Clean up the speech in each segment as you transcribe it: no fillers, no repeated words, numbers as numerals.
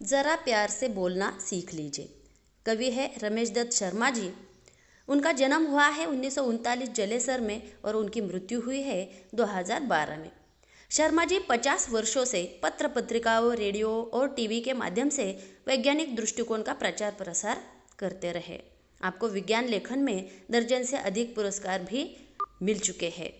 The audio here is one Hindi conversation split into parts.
ज़रा प्यार से बोलना सीख लीजिए। कवि है रमेश दत्त शर्मा जी। उनका जन्म हुआ है 1939 जलेसर में और उनकी मृत्यु हुई है 2012 में। शर्मा जी 50 वर्षों से पत्र पत्रिकाओं, रेडियो और टीवी के माध्यम से वैज्ञानिक दृष्टिकोण का प्रचार प्रसार करते रहे। आपको विज्ञान लेखन में दर्जन से अधिक पुरस्कार भी मिल चुके हैं।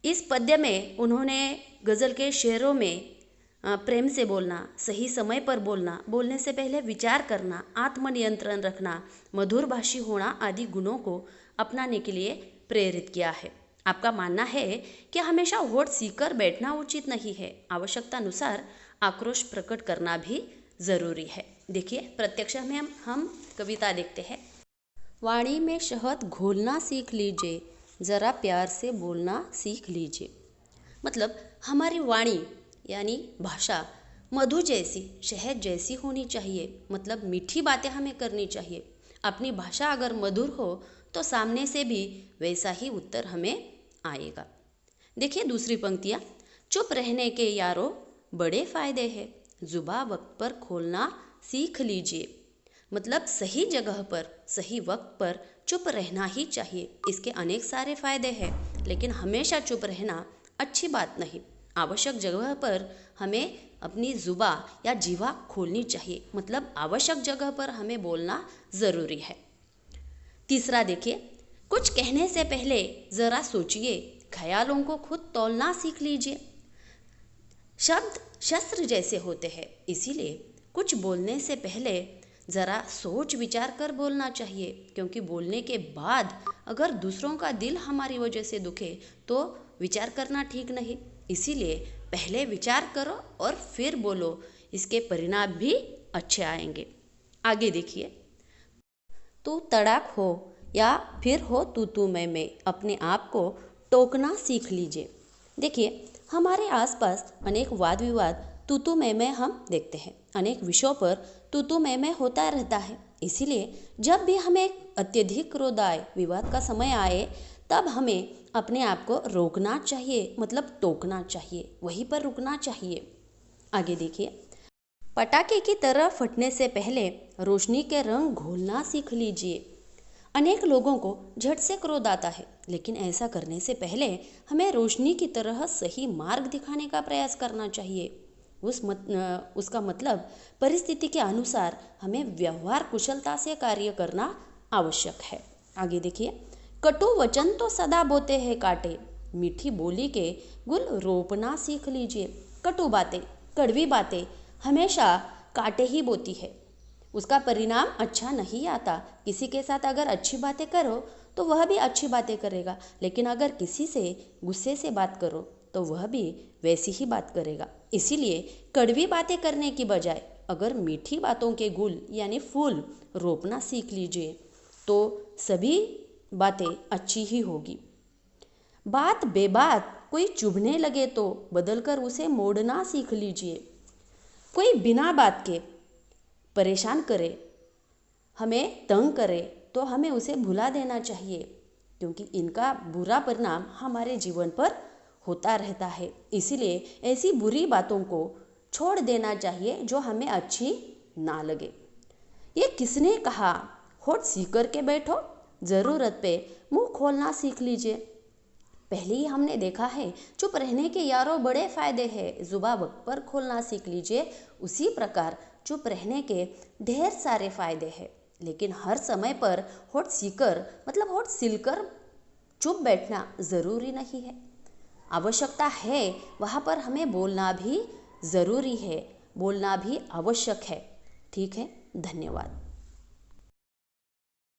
इस पद्य में उन्होंने गज़ल के शेरों में प्रेम से बोलना, सही समय पर बोलना, बोलने से पहले विचार करना, आत्मनियंत्रण रखना, मधुर भाषी होना आदि गुणों को अपनाने के लिए प्रेरित किया है। आपका मानना है कि हमेशा होठ सीकर बैठना उचित नहीं है, आवश्यकता अनुसार आक्रोश प्रकट करना भी जरूरी है। देखिए प्रत्यक्ष में हम कविता देखते हैं। वाणी में शहद घोलना सीख लीजिए, ज़रा प्यार से बोलना सीख लीजिए। मतलब हमारी वाणी यानी भाषा मधु जैसी, शहद जैसी होनी चाहिए। मतलब मीठी बातें हमें करनी चाहिए। अपनी भाषा अगर मधुर हो तो सामने से भी वैसा ही उत्तर हमें आएगा। देखिए दूसरी पंक्तियाँ, चुप रहने के यारों बड़े फायदे हैं, जुबा वक्त पर खोलना सीख लीजिए। मतलब सही जगह पर सही वक्त पर चुप रहना ही चाहिए। इसके अनेक सारे फायदे हैं, लेकिन हमेशा चुप रहना अच्छी बात नहीं। आवश्यक जगह पर हमें अपनी जुबा या जीवा खोलनी चाहिए। मतलब आवश्यक जगह पर हमें बोलना ज़रूरी है। तीसरा देखिए, कुछ कहने से पहले ज़रा सोचिए, ख्यालों को खुद तौलना सीख लीजिए। शब्द शस्त्र जैसे होते हैं, इसीलिए कुछ बोलने से पहले ज़रा सोच विचार कर बोलना चाहिए, क्योंकि बोलने के बाद अगर दूसरों का दिल हमारी वजह से दुखे तो विचार करना ठीक नहीं। इसीलिए पहले विचार करो और फिर बोलो, इसके परिणाम भी अच्छे आएंगे। आगे देखिए, तू तड़ाक हो या फिर हो तू मैं, अपने आप को टोकना सीख लीजिए। देखिए हमारे आसपास अनेक वाद विवाद तू मैं हम देखते हैं। अनेक विषयों पर तू मैं होता रहता है। इसीलिए जब भी हमें अत्यधिक क्रोध आए, विवाद का समय आए, तब हमें अपने आप को रोकना चाहिए। मतलब टोकना चाहिए, वहीं पर रुकना चाहिए। आगे देखिए, पटाखे की तरह फटने से पहले रोशनी के रंग घोलना सीख लीजिए। अनेक लोगों को झट से क्रोध आता है, लेकिन ऐसा करने से पहले हमें रोशनी की तरह सही मार्ग दिखाने का प्रयास करना चाहिए। उसका मतलब परिस्थिति के अनुसार हमें व्यवहार कुशलता से कार्य करना आवश्यक है। आगे देखिए, कटु वचन तो सदा बोते हैं काटे, मीठी बोली के गुल रोपना सीख लीजिए। कटु बातें, कड़वी बातें हमेशा काटे ही बोती है, उसका परिणाम अच्छा नहीं आता। किसी के साथ अगर अच्छी बातें करो तो वह भी अच्छी बातें करेगा, लेकिन अगर किसी से गुस्से से बात करो तो वह भी वैसी ही बात करेगा। इसीलिए कड़वी बातें करने की बजाय अगर मीठी बातों के गुल यानी फूल रोपना सीख लीजिए तो सभी बातें अच्छी ही होगी। बात बेबात कोई चुभने लगे तो बदलकर उसे मोड़ना सीख लीजिए। कोई बिना बात के परेशान करे, हमें तंग करे, तो हमें उसे भुला देना चाहिए, क्योंकि इनका बुरा परिणाम हमारे जीवन पर होता रहता है। इसीलिए ऐसी बुरी बातों को छोड़ देना चाहिए जो हमें अच्छी ना लगे। ये किसने कहा, होठ सीकर के बैठो, ज़रूरत पे मुंह खोलना सीख लीजिए। पहले ही हमने देखा है, चुप रहने के यारों बड़े फायदे हैं, जुबा वक्त पर खोलना सीख लीजिए। उसी प्रकार चुप रहने के ढेर सारे फायदे हैं, लेकिन हर समय पर होठ सीकर मतलब होठ सिलकर चुप बैठना ज़रूरी नहीं है। आवश्यकता है वहाँ पर हमें बोलना भी ज़रूरी है, बोलना भी आवश्यक है। ठीक है, धन्यवाद।